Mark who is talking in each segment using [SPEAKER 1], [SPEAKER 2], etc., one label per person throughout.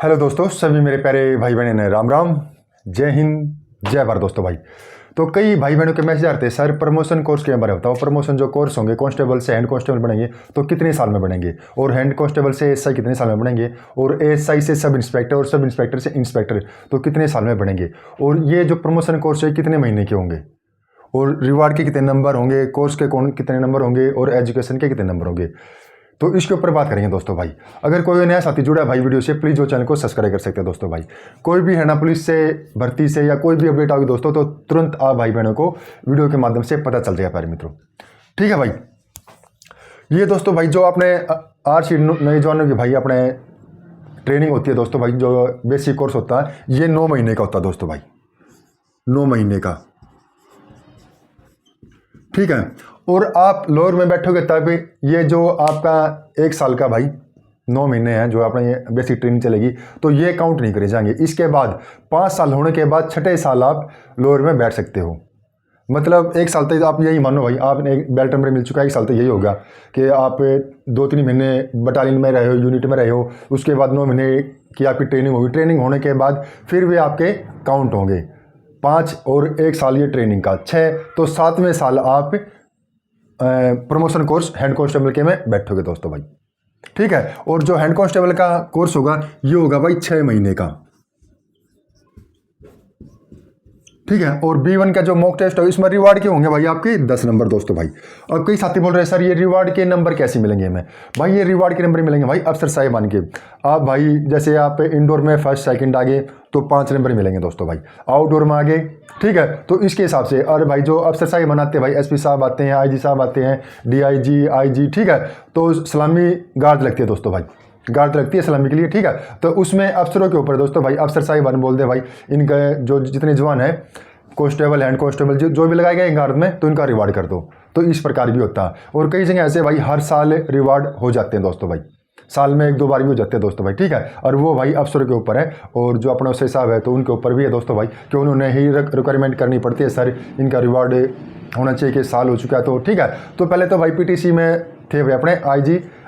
[SPEAKER 1] Hello दोस्तों, सभी मेरे प्यारे भाई बहन ने राम राम, जय हिंद, जय भारत। दोस्तों भाई, तो कई भाई बहनों के मैसेज आते हैं, सर प्रमोशन कोर्स के बारे में बताओ। प्रमोशन जो कोर्स होंगे, कांस्टेबल से हैंड कांस्टेबल बनेंगे तो कितने साल में बनेंगे, और हैंड कांस्टेबल से एसआई कितने साल में बनेंगे, और एसआई से सब इंस्पेक्टर, और सब इंस्पेक्टर से इंस्पेक्टर तो कितने साल में बनेंगे, और ये जो प्रमोशन कोर्स है कितने महीने के होंगे, और रिवार्ड के कितने नंबर होंगे, कोर्स के कितने नंबर होंगे, और एजुकेशन के कितने नंबर होंगे। तो इसके ऊपर बात करेंगे दोस्तों भाई। अगर कोई नया साथी जुड़ा है भाई वीडियो से, प्लीज़ वो चैनल को सब्सक्राइब कर सकते हैं दोस्तों भाई। कोई भी हरियाणा पुलिस से भर्ती से या कोई भी अपडेट आओगी दोस्तों, तो तुरंत आप भाई बहनों को वीडियो के माध्यम से पता चल जाएगा प्यारे मित्रों। ठीक है भाई, ये दोस्तों भाई जो आपने आरसी नए जवानों की भाई अपने ट्रेनिंग होती है दोस्तों भाई, जो बेसिक कोर्स होता है, ये 9 महीने का होता है दोस्तों भाई, 9 महीने का। ठीक है, और आप लोअर में बैठोगे तब ये जो आपका 1 साल का भाई 9 महीने हैं जो आपने ये बेसिक ट्रेनिंग चलेगी, तो ये काउंट नहीं करे जाएंगे। इसके बाद 5 साल होने के बाद 6ठे साल आप लोअर में बैठ सकते हो। मतलब 1 साल तक आप यही मानो भाई, आपने एक बेल्ट नंबर मिल चुका है, 1 साल तक यही होगा कि आप 2-3 महीने बटालियन में रहे हो, यूनिट में रहे हो, उसके बाद 9 महीने की आपकी ट्रेनिंग होगी। ट्रेनिंग होने के बाद फिर वे आपके काउंट होंगे 5 और 1 साल ये ट्रेनिंग का 6, तो 7वें साल आप प्रमोशन कोर्स हैंड कांस्टेबल के में बैठोगे दोस्तों भाई। ठीक है, और जो हैंड कांस्टेबल का कोर्स होगा ये होगा भाई 6 महीने का। ठीक है, और B1 का जो मॉक टेस्ट है इसमें रिवार्ड के होंगे भाई आपके 10 नंबर दोस्तों भाई। और कई साथी बोल रहे हैं सर ये रिवार्ड के नंबर कैसे मिलेंगे हमें। भाई ये रिवार्ड के नंबर मिलेंगे भाई अफसर साहिबान के। आप भाई जैसे आप इंडोर में फर्स्ट सेकंड आ गए तो 5 नंबर मिलेंगे दोस्तों भाई, आउटडोर में आ गए, ठीक है, तो इसके हिसाब से। और भाई जो अफसर साहिब बनाते हैं भाई, एसपी साहब आते हैं, आईजी साहब आते हैं, डीआईजी, आईजी, ठीक है, तो सलामी गार्ड लगती है दोस्तों भाई, गार्ड लगती है सलामी के लिए। ठीक है, तो उसमें अफसरों के ऊपर दोस्तों भाई अफसर साहिबान बोल दे भाई, इनका जो जितने जवान है कांस्टेबल हैंड कांस्टेबल जो भी लगाए गए गार्ड में, तो इनका रिवार्ड कर दो। तो इस प्रकार भी होता है, और कई जगह ऐसे भाई हर साल रिवार्ड हो जाते हैं दोस्तों भाई, साल में 1-2 बार भी हो जाते हैं दोस्तों भाई। ठीक है, और वो भाई अफसरों के ऊपर है, और जो अपना उससे साहब है तो उनके ऊपर भी है दोस्तों भाई, कि उन्होंने ही रिक्वायरमेंट करनी पड़ती है, सर इनका रिवार्ड होना चाहिए कि साल हो चुका है। तो ठीक है, तो पहले तो भाई पीटीसी में थे भाई अपने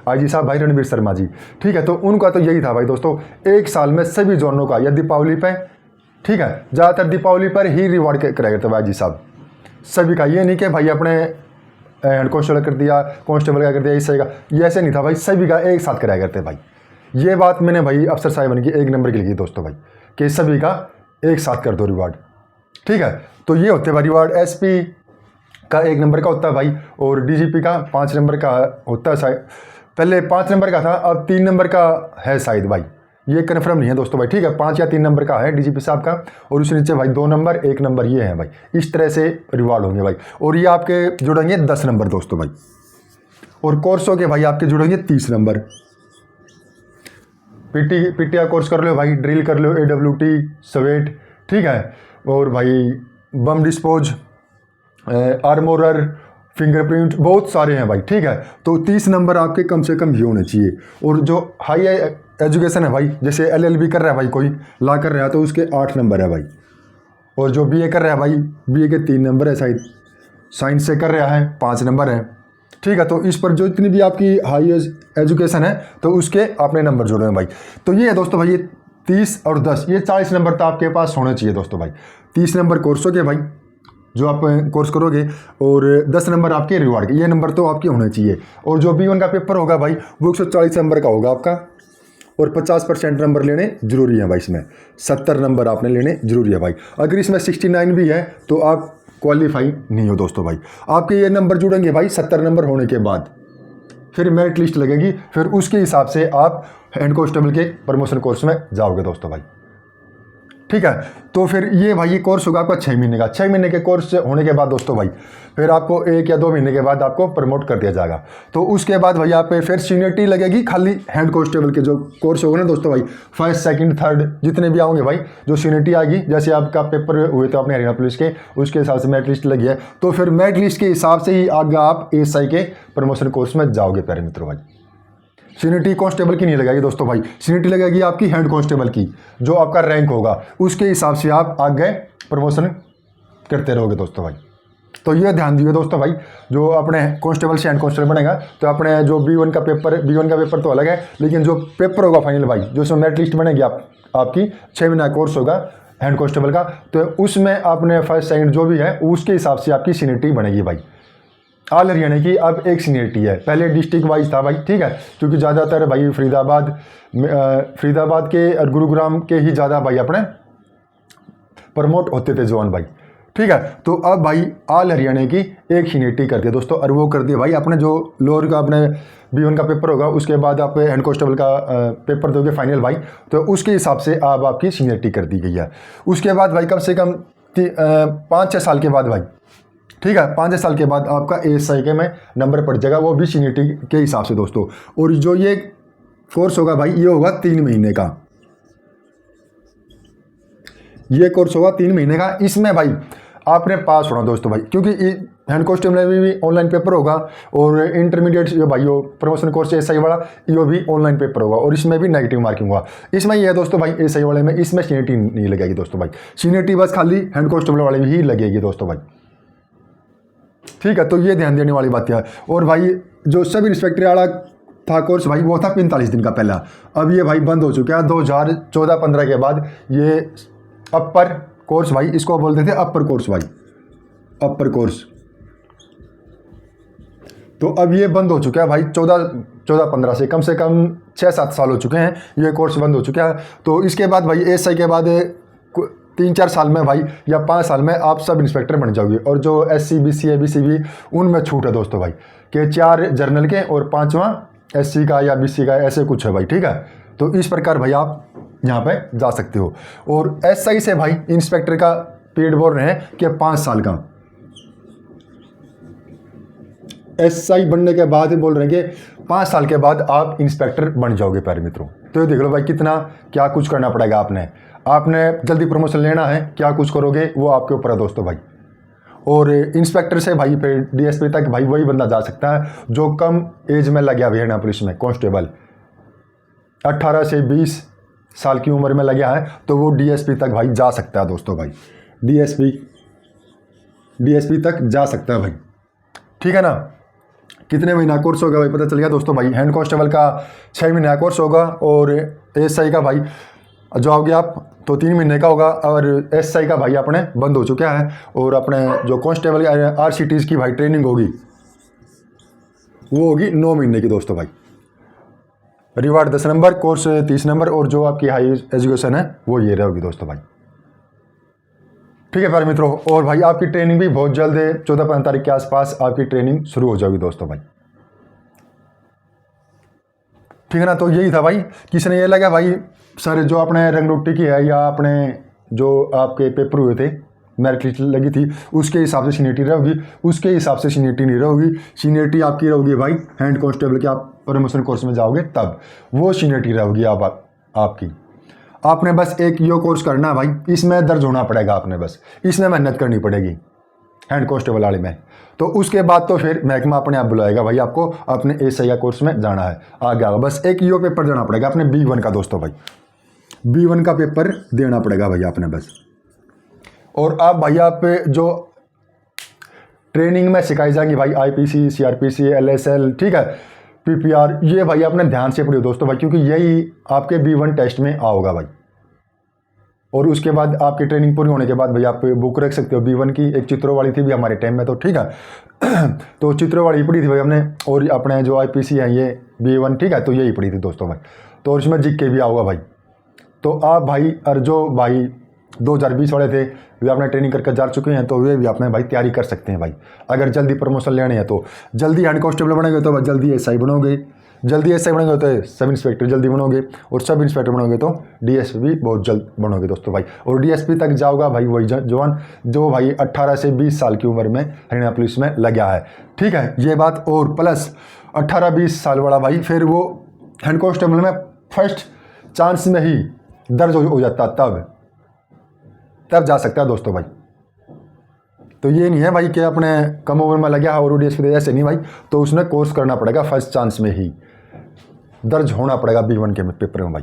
[SPEAKER 1] आईजी साहब भाई रणवीर शर्मा जी। ठीक है, तो उनका तो यही था भाई दोस्तों, 1 साल में सभी जवानों का, या दीपावली पे, ठीक है, ज़्यादातर दीपावली पर ही रिवार्ड कराया करते भाई जी साहब सभी का। ये नहीं कि भाई अपने हैंड कांस्टेबल कर दिया, कांस्टेबल का कर दिया, इससे का, ये ऐसे नहीं था भाई, सभी का एक साथ कराया करते भाई। ये बात मैंने भाई अफसर साहिबान की 1 नंबर की लिखी दोस्तों भाई, कि सभी का एक साथ कर दो रिवार्ड। ठीक है, तो ये होते भाई रिवार्ड। एसपी का 1 नंबर का होता है भाई, और डीजीपी का 5 नंबर का होता है शायद, पहले 5 नंबर का था, अब 3 नंबर का है शायद भाई, ये कन्फर्म नहीं है दोस्तों भाई। ठीक है, 5 या 3 नंबर का है डीजीपी साहब का, और उसके नीचे भाई 2 नंबर 1 नंबर ये है भाई। इस तरह से रिवार्ड होंगे भाई, और ये आपके जुड़ेंगे 10 नंबर दोस्तों भाई, और कोर्सों के भाई आपके जुड़ेंगे 30 नंबर। पीटीआर कोर्स कर लो भाई, ड्रिल कर लो, एडब्ल्यूटी, स्वेट, ठीक है, और भाई बम डिस्पोज, आर्मोरर, फिंगरप्रिंट, बहुत सारे हैं भाई। ठीक है, तो 30 नंबर आपके कम से कम ये होने चाहिए। और जो हाई एजुकेशन है भाई, जैसे LLB कर रहा है भाई, कोई ला कर रहा है तो उसके 8 नंबर है भाई, और जो BA कर रहा है भाई, BA के 3 नंबर है शायद, साइंस से कर रहा है 5 नंबर है। ठीक है, तो इस पर जो इतनी भी आपकी हाई एजुकेशन है तो उसके अपने नंबर जोड़े हैं भाई। तो ये है दोस्तों भाई, ये 30 और 10, ये 40 नंबर तो आपके पास होने चाहिए दोस्तों भाई। 30 नंबर कोर्सों के भाई जो आप कोर्स करोगे, और 10 नंबर आपके रिवार्ड के, ये नंबर तो आपके होने चाहिए। और जो B1 का पेपर होगा भाई वो 140 नंबर का होगा आपका, और 50% नंबर लेने जरूरी है भाई। इसमें 70 नंबर आपने लेने जरूरी है भाई। अगर इसमें 69 भी है तो आप क्वालिफाई नहीं हो दोस्तों भाई। आपके ये नंबर जुड़ेंगे भाई 70 नंबर होने के बाद, फिर मेरिट लिस्ट लगेगी, फिर उसके हिसाब से आप हैंड कांस्टेबल के प्रमोशन कोर्स में जाओगे दोस्तों भाई। ठीक है, तो फिर ये भाई ये कोर्स होगा आपका 6 महीने का। 6 महीने के कोर्स होने के बाद दोस्तों भाई फिर आपको 1 या 2 महीने के बाद आपको प्रमोट कर दिया जाएगा। तो उसके बाद भाई आप पे फिर सीनियरिटी लगेगी, खाली हैंड कांस्टेबल के जो कोर्स होगा ना दोस्तों भाई, 1st, 2nd, 3rd जितने भी आओगे भाई, जो सीनियरिटी आएगी, जैसे आपका पेपर हुए तो अपने हरियाणा पुलिस के, उसके हिसाब से मेरिट लिस्ट लगी है, तो फिर मेरिट लिस्ट के हिसाब से ही आगे आप एएसआई के प्रमोशन कोर्स में जाओगे प्यारे मित्रों भाई। सीनियरिटी कांस्टेबल की नहीं लगेगी दोस्तों भाई, सीनियरिटी लगेगी आपकी हैंड कांस्टेबल की, जो आपका रैंक होगा उसके हिसाब से आप आगे प्रमोशन करते रहोगे दोस्तों भाई। तो ये ध्यान दिए दोस्तों भाई, जो अपने कांस्टेबल से हेड कांस्टेबल बनेगा तो अपने जो B1 का पेपर तो अलग है, लेकिन जो पेपर होगा फाइनल भाई, जो उसमें मेरिट लिस्ट बनेगी आपकी 6 महीना कोर्स होगा हेड कांस्टेबल का, तो उसमें आपने फर्स्ट सेकंड जो भी है उसके हिसाब से आपकी सीनियरिटी बनेगी भाई। ऑल हरियाणा की अब एक सीनियरिटी है, पहले डिस्ट्रिक्ट वाइज था भाई, ठीक है, क्योंकि ज़्यादातर भाई फरीदाबाद के और गुरुग्राम के ही ज़्यादा भाई अपने प्रमोट होते थे जवान भाई, ठीक है। तो अब भाई ऑल हरियाणा की एक सीनियरिटी कर दिया दोस्तों, और वो कर दिया भाई अपने जो लोअर का अपने B1 का पेपर होगा, उसके बाद आप हेड कांस्टेबल का पेपर दोगे फाइनल भाई, तो उसके हिसाब से अब आपकी सीनियरिटी कर दी गई है। उसके बाद भाई कम से कम 5-6 साल के बाद भाई, ठीक है, 5-6 साल के बाद आपका ASI के में नंबर पड़ जाएगा, वो भी सीनियरिटी के हिसाब से दोस्तों। और जो ये कोर्स होगा भाई, ये होगा 3 महीने का, ये कोर्स होगा 3 महीने का। इसमें भाई आपने पास होना दोस्तों भाई, क्योंकि हेड कांस्टेबल में भी ऑनलाइन पेपर होगा, और इंटरमीडिएट जो भाई प्रमोशन कोर्स ASI वाला ये भी ऑनलाइन पेपर होगा, और इसमें भी नेगेटिव मार्किंग होगा। इसमें ये है दोस्तों भाई ASI वाले में इसमें सीनियरिटी नहीं लगेगी दोस्तों भाई, सीनियरिटी बस खाली हेड कांस्टेबल वाले में ही लगेगी दोस्तों भाई, ठीक है। तो ये ध्यान देने वाली बात है। और भाई जो सब इंस्पेक्टर वाला था कोर्स भाई, वो था 45 दिन का पहला, अब ये भाई बंद हो चुका है 2014-15 के बाद। ये अपर कोर्स भाई, इसको बोलते थे अपर कोर्स भाई, अपर कोर्स, तो अब ये बंद हो चुका है भाई 14-15 से कम 6-7 साल हो चुके हैं, ये कोर्स बंद हो चुका है। तो इसके बाद भाई ASI के बाद 3-4 साल में भाई या 5 साल में आप सब इंस्पेक्टर बन जाओगे, और जो SC BC ABCB उनमें छूट है दोस्तों भाई, कि 4 जर्नल के और 5वां SC का या BC का, ऐसे कुछ है भाई, ठीक है। तो इस प्रकार भाई आप यहाँ पे जा सकते हो। और SI से भाई इंस्पेक्टर का पीरियड बोल रहे हैं कि 5 साल का, SI बनने के बाद बोल रहे हैं कि 5 साल के बाद आप इंस्पेक्टर बन जाओगे प्यारे मित्रों। तो ये देख लो भाई कितना क्या कुछ करना पड़ेगा, आपने जल्दी प्रमोशन लेना है, क्या कुछ करोगे वो आपके ऊपर है दोस्तों भाई। और इंस्पेक्टर से भाई फिर DSP तक भाई वही बंदा जा सकता है जो कम एज में लग गया हरियाणा पुलिस में कांस्टेबल, 18 से 20 साल की उम्र में लग गया है, तो वो DSP तक भाई जा सकता है दोस्तों भाई, DSP तक जा सकता है भाई, ठीक है ना। कितने महीना कोर्स होगा भाई पता चल गया दोस्तों भाई। हेड कांस्टेबल का 6 महीने का कोर्स होगा, और ASI का भाई जो आओगे आप तो 3 महीने का होगा, और SI का भाई अपने बंद हो चुका है। और अपने जो कांस्टेबल RCTs की भाई ट्रेनिंग होगी वो होगी 9 महीने की दोस्तों भाई। रिवार्ड 10 नंबर, कोर्स 30 नंबर, और जो आपकी हाई एजुकेशन है वो ये रहेगी दोस्तों भाई, ठीक है प्यारे मित्रों। और भाई आपकी ट्रेनिंग भी बहुत जल्द है, 14-15 तारीख के आसपास आपकी ट्रेनिंग शुरू हो जाएगी दोस्तों भाई, ठीक है ना। तो यही था भाई, किसी ने ये लगा भाई सर जो अपने रंगरोटी की है, या अपने जो आपके पेपर हुए थे मेरिट लिस्ट लगी थी उसके हिसाब से सीनियरिटी रहेगी, उसके हिसाब से सीनियरिटी नहीं रहेगी। सीनियरिटी आपकी रहेगी भाई हेड कांस्टेबल के आप प्रमोशन कोर्स में जाओगे तब वो सीनियरिटी रहेगी आपकी। आपने बस एक यो कोर्स करना है भाई, इसमें दर्ज होना पड़ेगा, आपने बस इसमें मेहनत करनी पड़ेगी हेड कांस्टेबल वाले में। तो उसके बाद तो फिर महकमा अपने आप बुलाएगा भाई, आपको अपने ASI कोर्स में जाना है, आगे आओ, बस एक यो पेपर देना पड़ेगा अपने B1 का दोस्तों भाई, B1 का पेपर देना पड़ेगा भाई आपने बस। और आप भाई आप जो ट्रेनिंग में सिखाई जाएंगी भाई IPC CRPC LSL, ठीक है, PPR, ये भाई आपने ध्यान से पढ़ियो दोस्तों भाई, क्योंकि यही आपके B1 टेस्ट में आओगा भाई। और उसके बाद आपकी ट्रेनिंग पूरी होने के बाद भाई आप बुक रख सकते हो B1 की, एक चित्रों वाली थी भी हमारे टाइम में, तो ठीक है तो चित्रों वाली पढ़ी थी भाई हमने, और अपने जो IPC है ये B1, ठीक है, तो यही पढ़ी थी दोस्तों भाई। तो उसमें GK भी आओगा भाई। तो आप भाई और जो भाई 2020 वाले थे वे आपने ट्रेनिंग करके जा चुके हैं, तो वे भी आपने भाई तैयारी कर सकते हैं भाई। अगर जल्दी प्रमोशन लेने हैं तो जल्दी हेड कांस्टेबल बनेंगे तो जल्दी SI बनोगे, जल्दी SI बनोगे तो सब इंस्पेक्टर जल्दी बनोगे, और सब इंस्पेक्टर बनोगे तो DSP भी बहुत जल्द बनोगे दोस्तों भाई। और DSP तक जाओगा भाई वही जवान जो भाई 18 से 20 साल की उम्र में हरियाणा पुलिस में लग गया है, ठीक है, ये बात। और प्लस 18-20 साल वाला भाई फिर वो हेड कांस्टेबल में फर्स्ट चांस में ही दर्ज हो जाता, तब जा सकता है दोस्तों भाई। तो ये नहीं है भाई कि अपने कम उम्र में लगा और DSP ऐसे नहीं भाई, तो उसने कोर्स करना पड़ेगा, फर्स्ट चांस में ही दर्ज होना पड़ेगा B1 के पेपर में भाई,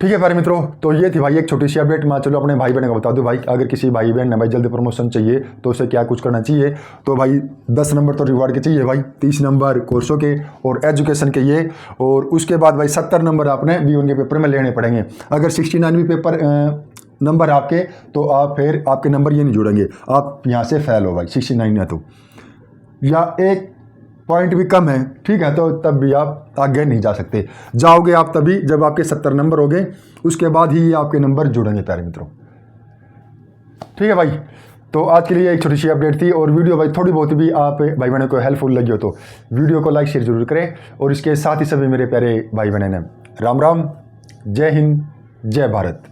[SPEAKER 1] ठीक है प्यारे मित्रों, तो ये थी भाई एक छोटी सी अपडेट। मैं चलो अपने भाई बहन को बता दूं भाई, अगर किसी भाई बहन ने भाई जल्दी प्रमोशन चाहिए तो उसे क्या कुछ करना चाहिए। तो भाई 10 नंबर तो रिवार्ड के चाहिए भाई, 30 नंबर कोर्सों के और एजुकेशन के ये, और उसके बाद भाई 70 नंबर आपने B1 के पेपर में लेने पड़ेंगे। अगर 69 भी पेपर नंबर आपके, तो आप फिर आपके नंबर ये नहीं जुड़ेंगे, आप यहाँ से फेल हो भाई 69 है तो, या एक पॉइंट भी कम है, ठीक है, तो तब भी आप आगे नहीं जा सकते। जाओगे आप तभी जब आपके 70 नंबर हो गए, उसके बाद ही आपके नंबर जुड़ेंगे प्यारे मित्रों। ठीक है भाई, तो आज के लिए एक छोटी सी अपडेट थी, और वीडियो भाई थोड़ी बहुत भी आप भाई बहनों को हेल्पफुल लगी हो तो वीडियो को लाइक शेयर जरूर करें। और इसके साथ ही सभी मेरे प्यारे भाई बहन हैं, राम राम, जय हिंद, जय भारत।